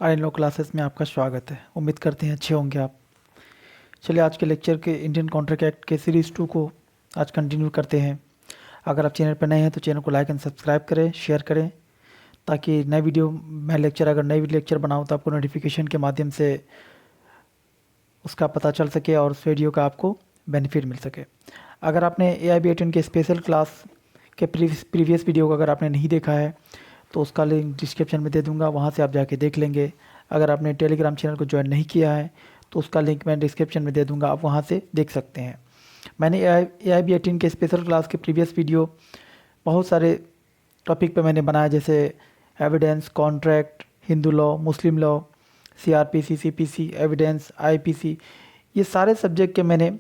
इन लो classes में आपका स्वागत है। उम्मीद करते हैं अच्छे होंगे आप। चलिए आज के लेक्चर के इंडियन कॉन्ट्रैक्ट एक्ट के सीरीज़ 2 को आज कंटिन्यू करते हैं। अगर आप चैनल पर नए हैं तो चैनल को लाइक एंड सब्सक्राइब करें, शेयर करें, ताकि नए वीडियो अगर नई लेक्चर बनाऊँ तो आपको नोटिफिकेशन के माध्यम से उसका पता चल सके और उस वीडियो का आपको बेनिफिट मिल सके। अगर आपने AIB 18 के स्पेशल क्लास के प्रीवियस वीडियो को अगर आपने नहीं देखा है तो उसका लिंक डिस्क्रिप्शन में दे दूंगा, वहाँ से आप जाके देख लेंगे। अगर आपने टेलीग्राम चैनल को ज्वाइन नहीं किया है तो उसका लिंक मैं डिस्क्रिप्शन में दे दूंगा, आप वहाँ से देख सकते हैं। मैंने AIB 18 के स्पेशल क्लास के प्रीवियस वीडियो बहुत सारे टॉपिक पे मैंने बनाया, जैसे एविडेंस, कॉन्ट्रैक्ट, हिंदू लॉ, मुस्लिम law, CRPC, CPC, evidence, IPC, ये सारे सब्जेक्ट के मैंने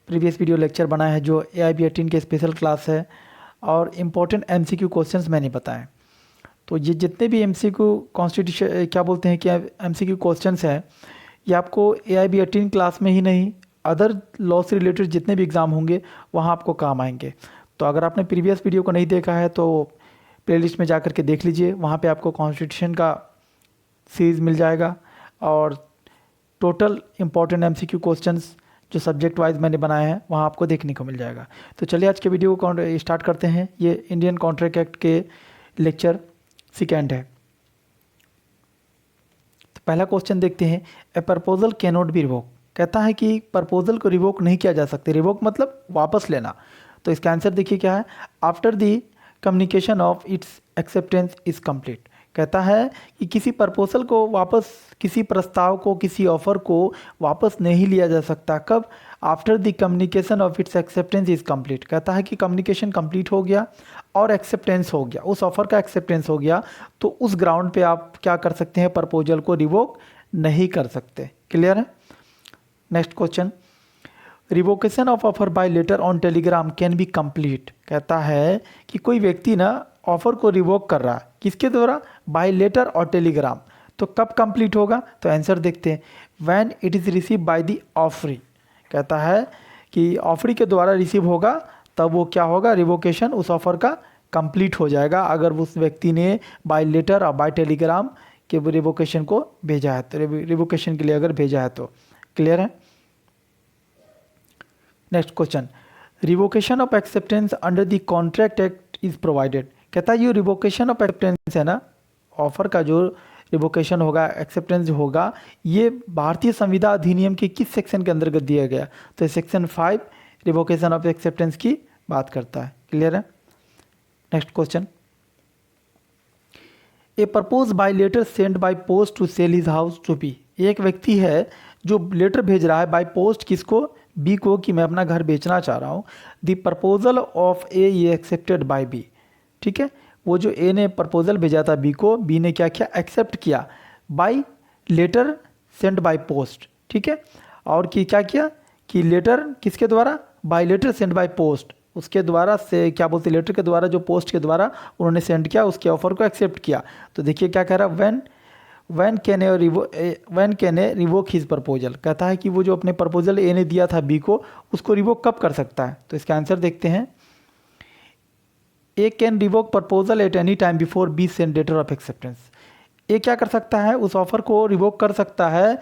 प्रीवियस वीडियो लेक्चर बनाया है जो AIB 18 के स्पेशल क्लास है। और इम्पोर्टेंट MCQ क्वेश्चंस मैंने बताए। तो ये जितने भी MCQ कॉन्स्टिट्यूशन क्या बोलते हैं कि MCQ क्वेश्चंस हैं, ये आपको AIB 18 क्लास में ही नहीं, अदर लॉ से रिलेटेड जितने भी एग्ज़ाम होंगे वहाँ आपको काम आएंगे। तो अगर आपने प्रीवियस वीडियो को नहीं देखा है तो प्लेलिस्ट में जा कर के देख लीजिए, वहाँ पे आपको कॉन्स्टिट्यूशन का सीरीज़ मिल जाएगा और टोटल इम्पॉर्टेंट MCQ क्वेश्चंस जो सब्जेक्ट वाइज मैंने बनाए हैं वहाँ आपको देखने को मिल जाएगा। तो चलिए आज के वीडियो को स्टार्ट करते हैं। ये इंडियन कॉन्ट्रैक्ट एक्ट के लेक्चर सेकेंड है। तो पहला क्वेश्चन देखते हैं। ए proposal can not be revoke, कहता है कि प्रपोजल को रिवोक नहीं किया जा सकता। रिवोक मतलब वापस लेना। तो इसका आंसर देखिए क्या है। After the communication of its acceptance is complete, कहता है कि किसी प्रपोजल को वापस, किसी प्रस्ताव को, किसी ऑफर को वापस नहीं लिया जा सकता। कब? After the communication of its acceptance is complete, कहता है कि कम्युनिकेशन कंप्लीट हो गया और एक्सेप्टेंस हो गया, उस ऑफर का एक्सेप्टेंस हो गया, तो उस ग्राउंड पे आप क्या कर सकते हैं, प्रपोजल को रिवोक नहीं कर सकते। क्लियर है? Next question. Revocation of offer by later on Telegram can be complete, कहता है कि कोई व्यक्ति ना ऑफर को रिवोक कर रहा है, किसके द्वारा? बाय लेटर और टेलीग्राम। तो कब कंप्लीट होगा? तो आंसर देखते हैं। When it is receive by the offeree, कहता है कि ऑफरी के द्वारा रिसीव होगा तब वो क्या होगा, रिवोकेशन उस ऑफर का कंप्लीट हो जाएगा, अगर उस व्यक्ति ने बाय लेटर और बाय टेलीग्राम के रिवोकेशन को भेजा है, तो रिवोकेशन के लिए अगर भेजा है तो। क्लियर है? Next question. Revocation of acceptance under the contract act is provided, कहता है ये रिवोकेशन ऑफ एक्सेप्टेंस है ना, ऑफर का जो रिवोकेशन होगा, एक्सेप्टेंस होगा, ये भारतीय संविधान अधिनियम के किस सेक्शन के अंतर्गत दिया गया? तो सेक्शन 5 रिवोकेशन ऑफ एक्सेप्टेंस की बात करता है। क्लियर है? Next question. A propose by letter send by post to sell his house to B, एक व्यक्ति है जो लेटर भेज रहा है बाय पोस्ट, किसको? बी को, कि मैं अपना घर बेचना चाह रहा हूँ। द प्रपोजल ऑफ ए ये एक्सेप्टेड बाय बी, ठीक है, वो जो ए ने प्रपोजल भेजा था बी को, बी ने क्या किया, एक्सेप्ट किया by letter send by post, ठीक है। और कि क्या किया कि लेटर किसके द्वारा? By letter send by post, उसके द्वारा से क्या बोलते, लेटर के द्वारा, जो पोस्ट के द्वारा उन्होंने सेंड किया, उसके ऑफर को एक्सेप्ट किया। तो देखिए क्या कह रहा है, when can a revoke his proposal, कहता है कि वो जो अपने प्रपोजल ए ने दिया था बी को, उसको रिवोक कब कर सकता है? तो इसका आंसर देखते हैं। A can revoke proposal at any time before B send letter of acceptance, A क्या कर सकता है, उस ऑफर को रिवोक कर सकता है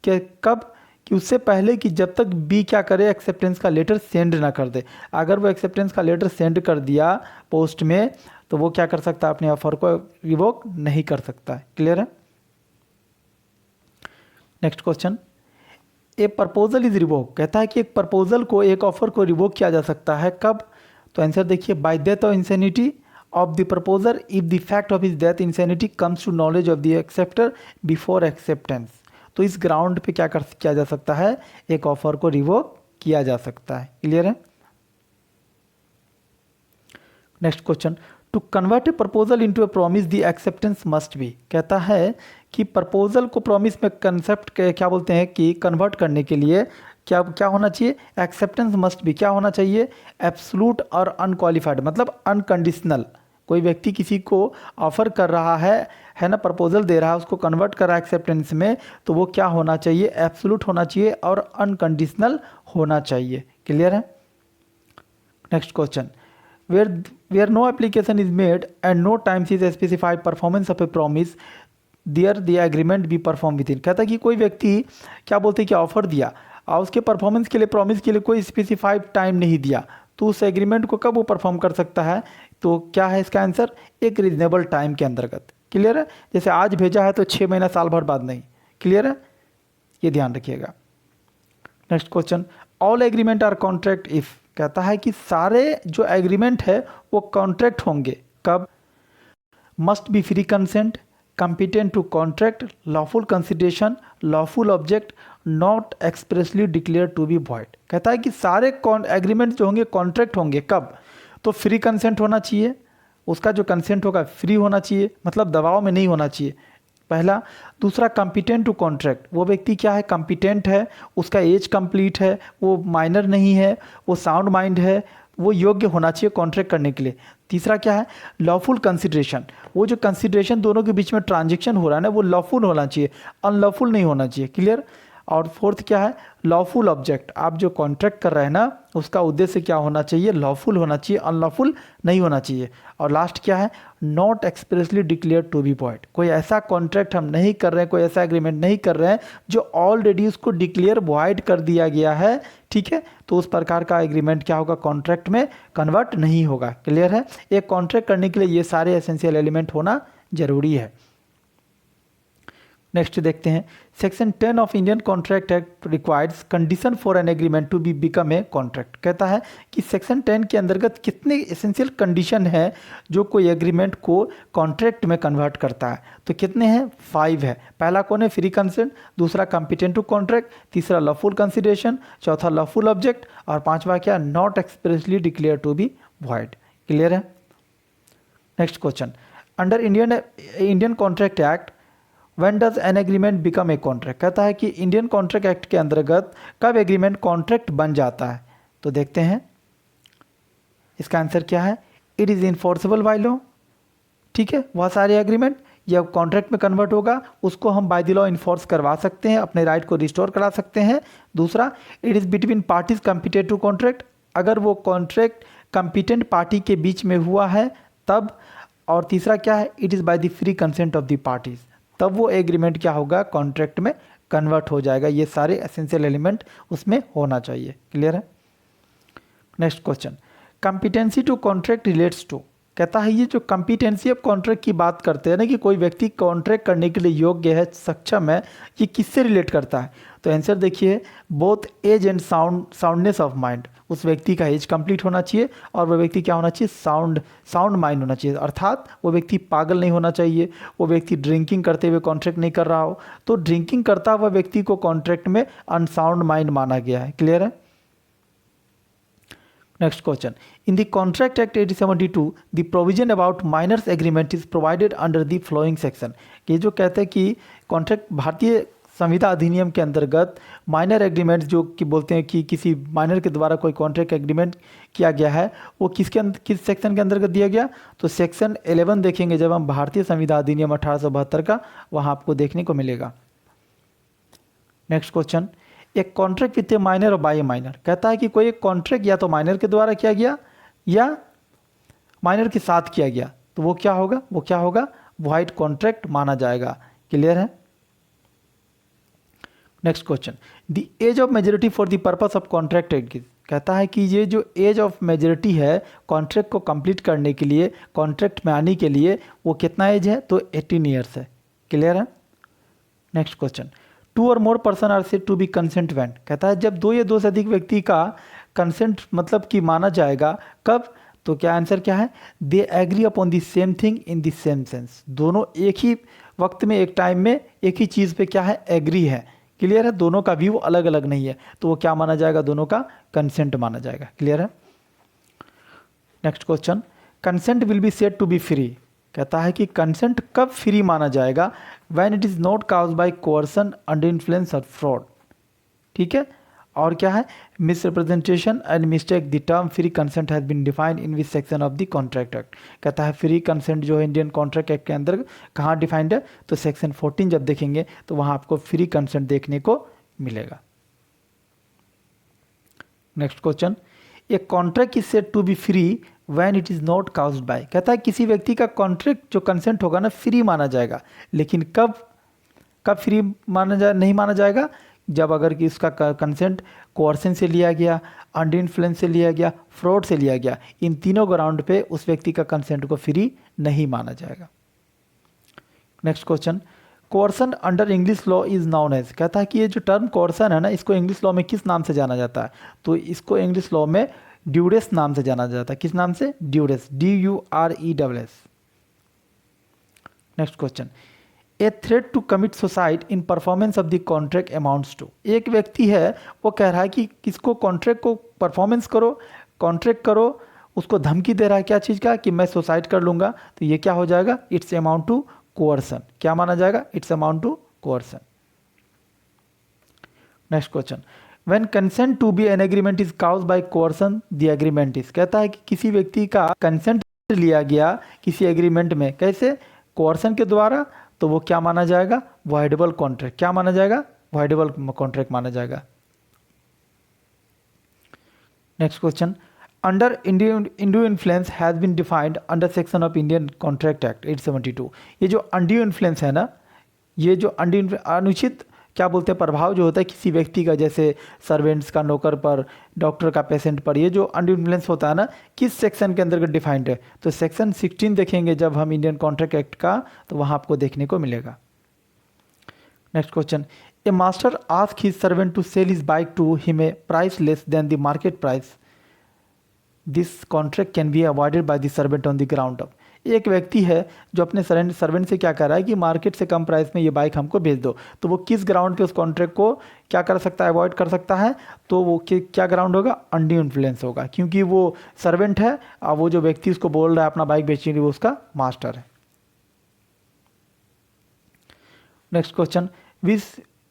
कि कब? कि उससे पहले कि जब तक बी क्या करे, एक्सेप्टेंस का लेटर सेंड ना कर दे। अगर वो एक्सेप्टेंस का लेटर सेंड कर दिया पोस्ट में, तो वो क्या कर सकता है, अपने ऑफर को रिवोक नहीं कर सकता है। क्लियर है? Next question. A proposal is revoke, कहता है कि एक प्रपोजल को, एक ऑफर को रिवोक किया जा सकता है कब? तो आंसर देखिए, बाय डेथ और insanity of the proposer if the fact of his death insanity comes to knowledge of the accepter before acceptance. तो इस ग्राउंड पे क्या किया जा सकता है, एक ऑफर को रिवोक किया जा सकता है। क्लियर है? Next question. To convert a proposal into a promise the acceptance must be, कहता है कि प्रपोजल को प्रॉमिस में कंसेप्ट क्या बोलते हैं कि कन्वर्ट करने के लिए क्या क्या होना चाहिए, एक्सेप्टेंस मस्ट बी क्या होना चाहिए, एब्सोल्यूट और अनक्वालिफाइड, मतलब अनकंडीशनल। कोई व्यक्ति किसी को ऑफर कर रहा है ना, प्रपोजल दे रहा है, उसको कन्वर्ट कर रहा है एक्सेप्टेंस में, तो वो क्या होना चाहिए, एब्सोल्यूट होना चाहिए और अनकंडीशनल होना चाहिए। क्लियर है? Next question. where no application is made and no times is specified performance of a promise, there the agreement be perform within. कहता है कि कोई व्यक्ति क्या बोलते हैं कि ऑफर दिया और उसके परफॉर्मेंस के लिए प्रॉमिस के लिए कोई स्पेसिफाइड टाइम नहीं दिया, तो उस एग्रीमेंट को कब वो परफॉर्म कर सकता है? तो क्या है इसका आंसर? एक रीजनेबल टाइम के अंतर्गत। क्लियर है? जैसे आज भेजा है तो 6 महीना साल भर बाद नहीं। क्लियर है? ये ध्यान रखिएगा। Next question, all agreement are contract if. कहता है कि सारे जो एग्रीमेंट है वो कॉन्ट्रैक्ट होंगे कब? Must be free consent, competent to contract, lawful consideration, lawful object, not expressly declared to be void। कहता है कि सारे एग्रीमेंट जो होंगे कॉन्ट्रैक्ट होंगे कब? तो फ्री कंसेंट होना चाहिए, उसका जो कंसेंट होगा फ्री होना चाहिए, मतलब दबाव में नहीं होना चाहिए, पहला। दूसरा, कॉम्पिटेंट टू कॉन्ट्रैक्ट, वो व्यक्ति क्या है? कॉम्पिटेंट है, उसका एज कंप्लीट है, वो माइनर नहीं है, वो साउंड माइंड है, वो योग्य होना चाहिए कॉन्ट्रैक्ट करने के लिए। तीसरा क्या है? लॉफुल कंसिडरेशन, वो जो कंसिडरेशन दोनों के बीच में ट्रांजेक्शन हो रहा है ना वो लॉफुल होना चाहिए, अनलॉफुल नहीं होना चाहिए। क्लियर? और फोर्थ क्या है? लॉफुल ऑब्जेक्ट, आप जो कॉन्ट्रैक्ट कर रहे हैं ना उसका उद्देश्य क्या होना चाहिए? लॉफुल होना चाहिए, अनलॉफुल नहीं होना चाहिए। और लास्ट क्या है? Not expressly declare to be void, कोई ऐसा कॉन्ट्रैक्ट हम नहीं कर रहे हैं, कोई ऐसा एग्रीमेंट नहीं कर रहे हैं जो ऑलरेडी उसको डिक्लेयर वॉइड कर दिया गया है। ठीक है, तो उस प्रकार का एग्रीमेंट क्या होगा? कॉन्ट्रैक्ट में कन्वर्ट नहीं होगा। क्लियर है? एक कॉन्ट्रैक्ट करने के लिए ये सारे एसेंशियल एलिमेंट होना जरूरी है। नेक्स्ट देखते हैं, section 10 of Indian contract act requires condition for an agreement to be become a contract. कहता है कि सेक्शन 10 के अंतर्गत कितने एसेंशियल कंडीशन है जो कोई एग्रीमेंट को कॉन्ट्रैक्ट में कन्वर्ट करता है? तो कितने हैं? 5 है। पहला कौन है? फ्री कंसेंट, दूसरा कॉम्पिटेंट टू कॉन्ट्रैक्ट, तीसरा लॉफुल कंसिडरेशन, चौथा लॉफुल ऑब्जेक्ट और पांचवा क्या? Not expressly declare to be void. Clear है? Next question, under Indian contract Act when does an agreement become a contract. कहता है कि इंडियन कॉन्ट्रैक्ट एक्ट के अंतर्गत कब एग्रीमेंट कॉन्ट्रैक्ट बन जाता है? तो देखते हैं इसका आंसर क्या है? It is enforceable by law. ठीक है, वह सारे एग्रीमेंट या कॉन्ट्रैक्ट में कन्वर्ट होगा उसको हम बाय द लॉ इन्फोर्स करवा सकते हैं, अपने राइट को रिस्टोर करा सकते हैं। दूसरा, it is between parties competent to contract, अगर वो कॉन्ट्रैक्ट कॉम्पिटेंट पार्टी के बीच में हुआ है तब। और तीसरा क्या है? It is by the free consent of the parties, तब वो एग्रीमेंट क्या होगा? कॉन्ट्रैक्ट में कन्वर्ट हो जाएगा। ये सारे एसेंशियल एलिमेंट उसमें होना चाहिए। क्लियर है? Next question, competency to contract relates to. कहता है ये जो कॉम्पिटेंसी ऑफ कॉन्ट्रैक्ट की बात करते हैं ना कि कोई व्यक्ति कॉन्ट्रैक्ट करने के लिए योग्य है, सक्षम है, ये किससे रिलेट करता है? तो आंसर देखिए, both age and soundness of mind. उस व्यक्ति का एज कंप्लीट होना चाहिए और वह व्यक्ति क्या होना चाहिए? साउंड माइंड होना चाहिए, अर्थात वो व्यक्ति पागल नहीं होना चाहिए, वो व्यक्ति ड्रिंकिंग करते हुए कॉन्ट्रैक्ट नहीं कर रहा हो। तो ड्रिंकिंग करता हुआ व्यक्ति को कॉन्ट्रैक्ट में अनसाउंड माइंड माना गया है। क्लियर है? Next question, in the contract act 1872 the provision about minors agreement is provided under the following section. ये जो कहते हैं कि कॉन्ट्रैक्ट भारतीय संविदा अधिनियम के अंतर्गत माइनर एग्रीमेंट जो कि बोलते हैं कि किसी माइनर के द्वारा कोई कॉन्ट्रैक्ट एग्रीमेंट किया गया है वो किस सेक्शन के अंतर्गत दिया गया? तो सेक्शन 11 देखेंगे जब हम भारतीय संविदा अधिनियम 1872 का, वहाँ आपको देखने को मिलेगा। नेक्स्ट क्वेश्चन, एक कॉन्ट्रैक्ट विथ ए माइनर और बाय ए माइनर। कहता है कि कोई एक कॉन्ट्रैक्ट या तो माइनर के द्वारा किया गया या माइनर के साथ किया गया, तो वो क्या होगा? वो क्या होगा? वॉइड कॉन्ट्रैक्ट माना जाएगा। क्लियर है? Next question, the age of majority for the purpose of contract agreement. कहता है कि ये जो एज ऑफ मेजोरिटी है कॉन्ट्रैक्ट को कंप्लीट करने के लिए, कॉन्ट्रैक्ट में आने के लिए, वो कितना एज है? तो 18 ईयर्स है। क्लियर है? नेक्स्ट क्वेश्चन, 2 और more person are said to be consent when. कहता है जब 2 या 2 से अधिक व्यक्ति का कंसेंट मतलब कि माना जाएगा, कब? तो क्या आंसर क्या है? They agree upon the same thing in the same sense. दोनों एक ही वक्त में, एक टाइम में एक ही चीज़ पे क्या है? एग्री है। क्लियर है? दोनों का व्यू अलग अलग नहीं है, तो वो क्या माना जाएगा? दोनों का कंसेंट माना जाएगा। क्लियर है? Next question, consent will be said to be free. कहता है कि कंसेंट कब फ्री माना जाएगा? When it is not caused by coercion, under influence और फ्रॉड। ठीक है? और क्या है? Misrepresentation and mistake the term free consent has been defined in which section of the contract Act. कहता है फ्री कंसेंट जो है इंडियन कॉन्ट्रैक्ट एक्ट के अंदर कहाँ डिफाइंड है? तो सेक्शन 14 जब देखेंगे तो वहाँ आपको फ्री कंसेंट देखने को मिलेगा। Next question, a contract is said to be free when it is not caused by, कहता है किसी व्यक्ति का कॉन्ट्रैक्ट जो कंसेंट होगा ना फ्री माना जाएगा, लेकिन कब कब फ्री नहीं माना जाएगा, जब अगर कि इसका कंसेंट कोर्सन से लिया गया, अंडर इन्फ्लुएंस से लिया गया, फ्रॉड से लिया गया, इन तीनों ग्राउंड पे उस व्यक्ति का कंसेंट को फ्री नहीं माना जाएगा। Next question, coercion under English law is known as, कहता है कि ये जो टर्म कोर्सन है ना, इसको इंग्लिश लॉ में किस नाम से जाना जाता है, तो इसको इंग्लिश लॉ में ड्यूरेस नाम से जाना जाता है। किस नाम से? Duress, DURESS। Next question, a threat to commit suicide in performance of the contract amounts to, एक व्यक्ति है वो कह रहा है कि किसको कॉन्ट्रैक्ट को परफॉर्मेंस करो, कॉन्ट्रैक्ट करो, उसको धमकी दे रहा है क्या चीज़ का, कि मैं सुसाइड कर लूँगा, तो ये क्या हो जाएगा? It's amount to coercion. क्या माना जाएगा? It's amount to coercion. Next question, when consent to be an agreement is caused by coercion the agreement is, कहता है कि किसी व्यक्ति का कंसेंट लिया गया किसी एग्रीमेंट में, कैसे? कोअर्सन के द्वारा, तो वो क्या माना जाएगा? Voidable contract. क्या माना जाएगा? वॉइडेबल कॉन्ट्रैक्ट माना जाएगा। Next question, under undue influence has been defined under section of Indian contract act 872। ये जो अंडियो इन्फ्लुएंस है ना, ये जो अनुचित क्या बोलते हैं प्रभाव जो होता है किसी व्यक्ति का, जैसे सर्वेंट्स का, नौकर पर, डॉक्टर का पेशेंट पर, ये जो अंडियो इन्फ्लुएंस होता है ना, किस सेक्शन के अंतर्गत डिफाइंड है? तो सेक्शन 16 देखेंगे जब हम इंडियन कॉन्ट्रैक्ट एक्ट का, तो वहाँ आपको देखने को मिलेगा। Next question, a master ask his servant to sell his bike to him a price less than the market price, this contract can be avoided by the servant on the ground of, एक व्यक्ति है जो अपने servant से क्या कर रहा है कि मार्केट से कम प्राइस में ये बाइक हमको भेज दो, तो वो किस ग्राउंड पे उस कॉन्ट्रैक्ट को क्या कर सकता है? अवॉइड कर सकता है। तो वो क्या ग्राउंड होगा? अंडियो इन्फ्लुएंस होगा, क्योंकि वो सर्वेंट है और वो जो व्यक्ति उसको बोल रहा है अपना बाइक बेचने के लिए, वो उसका मास्टर है। Next question,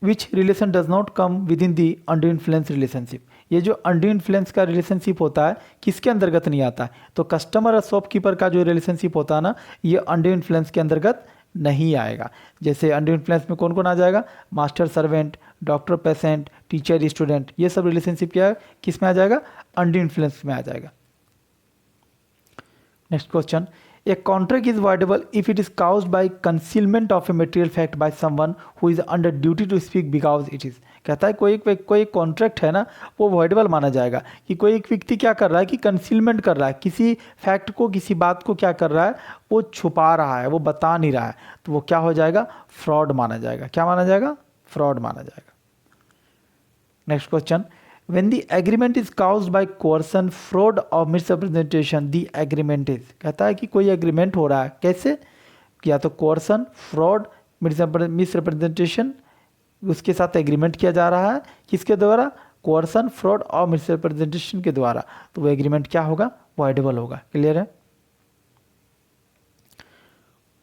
which relation does not come with in the under influence relationship, ये जो अंडर इन्फ्लुएंस का रिलेशनशिप होता है किसके अंतर्गत नहीं आता है? तो कस्टमर और शॉपकीपर का जो रिलेशनशिप होता है ना, ये अंडर इन्फ्लुएंस के अंतर्गत नहीं आएगा। जैसे अंडर इन्फ्लुएंस में कौन कौन आ जाएगा? Master servant, doctor patient, teacher student, ये सब रिलेशनशिप क्या किस में आ जाएगा? अंडर इन्फ्लुएंस में आ जाएगा। Next question, a contract is voidable if it is caused by concealment of a material fact by someone who is under duty to speak because it is, कहता है कोई कॉन्ट्रैक्ट है ना, वो वॉइडेबल माना जाएगा कि कोई एक व्यक्ति क्या कर रहा है कि कंसीलमेंट कर रहा है, किसी फैक्ट को, किसी बात को क्या कर रहा है? वो छुपा रहा है, वो बता नहीं रहा है, तो वो क्या हो जाएगा? फ्रॉड माना जाएगा। क्या माना जाएगा? फ्रॉड माना जाएगा। Next question, when the agreement is caused by coercion, fraud or misrepresentation, the agreement is, कहता है कि कोई एग्रीमेंट हो रहा है कैसे? या तो कोर्सन, फ्रॉड, मिसरिप्रेजेंटेशन, उसके साथ एग्रीमेंट किया जा रहा है, किसके द्वारा? कोर्सन, फ्रॉड और मिसरिप्रेजेंटेशन के द्वारा, तो वो एग्रीमेंट क्या होगा? वॉइडेबल होगा। क्लियर है?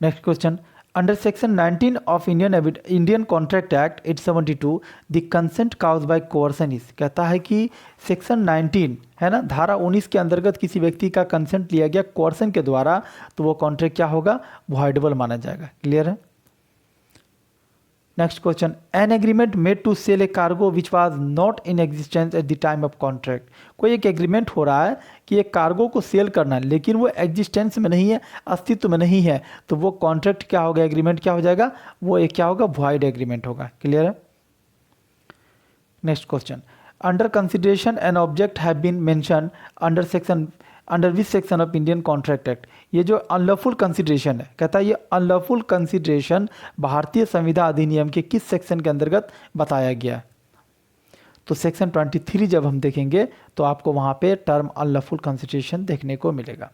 Next question, under section 19 of Indian contract act 872 the consent caused by coercion is, कहता है कि सेक्शन 19 है ना, धारा 19 के अंतर्गत किसी व्यक्ति का कंसेंट लिया गया कोअर्सन के द्वारा, तो वो कॉन्ट्रैक्ट क्या होगा? वॉइडेबल माना जाएगा। क्लियर है? Next question, an agreement made to sell a cargo which was not in existence at the time of contract, कोई एक एग्रीमेंट हो रहा है कि एक कार्गो को सेल करना है, लेकिन वो एग्जिस्टेंस में नहीं है, अस्तित्व में नहीं है, तो वो कॉन्ट्रैक्ट क्या होगा? एग्रीमेंट क्या हो जाएगा? वो एक क्या होगा? वॉइड एग्रीमेंट होगा। क्लियर है? Next question, under consideration an object have been mention under which section of Indian contract act, ये जो अनलॉफुल कंसिडरेशन है, कहता है ये अनलॉफुल कंसिडरेशन भारतीय संविदा अधिनियम के किस सेक्शन के अंतर्गत बताया गया है? तो सेक्शन 23 जब हम देखेंगे तो आपको वहाँ पे टर्म अनलॉफुल कंसिडरेशन देखने को मिलेगा।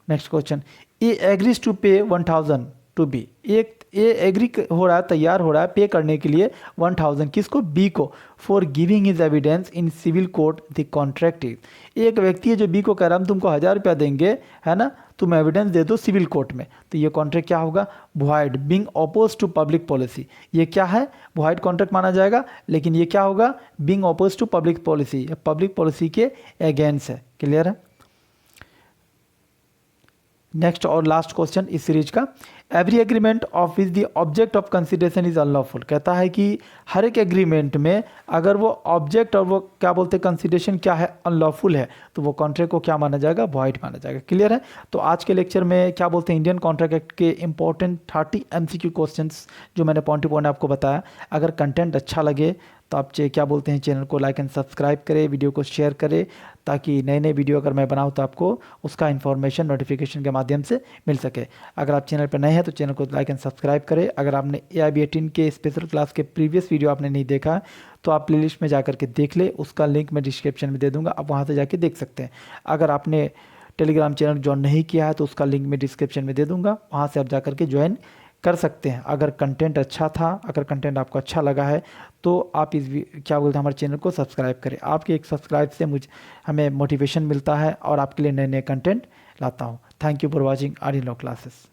Next question, A agrees to pay 1000 to B, एक ए एग्री हो रहा है, तैयार हो रहा है पे करने के लिए 1000, किसको? बी को, for giving his evidence in civil court the contract is, एक व्यक्ति है जो बी को कह रहा है हम तुमको 1000 रुपया देंगे, है ना, तुम एविडेंस दे दो सिविल कोर्ट में, तो ये कॉन्ट्रैक्ट क्या होगा? Void, being oppose to public policy, ये क्या है? वॉइड कॉन्ट्रैक्ट माना जाएगा, लेकिन ये क्या होगा? Being oppose to public policy, public policy के अगेंस्ट है। क्लियर है? नेक्स्ट और लास्ट क्वेश्चन इस सीरीज का, every agreement of which the object of consideration is unlawful, कहता है कि हर एक एग्रीमेंट में अगर वो ऑब्जेक्ट और वो क्या बोलते हैं कंसिडरेशन क्या है, अनलॉफुल है, तो वो कॉन्ट्रैक्ट को क्या माना जाएगा, वॉइड माना जाएगा। क्लियर है। तो आज के लेक्चर में क्या बोलते हैं इंडियन कॉन्ट्रैक्ट एक्ट के इंपॉर्टेंट 30 MCQ क्वेश्चंस जो मैंने पॉइंट टू पॉइंट आपको बताया। अगर कंटेंट अच्छा लगे तो आप क्या बोलते हैं चैनल को लाइक एंड सब्सक्राइब करें, वीडियो को शेयर करें, ताकि नए नए वीडियो अगर मैं बनाऊँ तो आपको उसका इन्फॉर्मेशन नोटिफिकेशन के माध्यम से मिल सके। अगर आप चैनल पर नए हैं तो चैनल को लाइक एंड सब्सक्राइब करें। अगर आपने AIB 18 के स्पेशल क्लास के प्रीवियस वीडियो आपने नहीं देखा तो आप प्लेलिस्ट में जाकर के देख ले, उसका लिंक मैं डिस्क्रिप्शन में दे दूंगा, आप वहाँ से जाके देख सकते हैं। अगर आपने टेलीग्राम चैनल ज्वाइन नहीं किया है तो उसका लिंक मैं डिस्क्रिप्शन में दे दूंगा, वहाँ से आप जाकर के ज्वाइन कर सकते हैं। अगर कंटेंट अच्छा था, अगर कंटेंट आपको अच्छा लगा है तो आप क्या बोलते हैं हमारे चैनल को सब्सक्राइब करें। आपके एक सब्सक्राइब से हमें मोटिवेशन मिलता है और आपके लिए नए नए कंटेंट लाता हूँ। Thank you for watching R in law classes.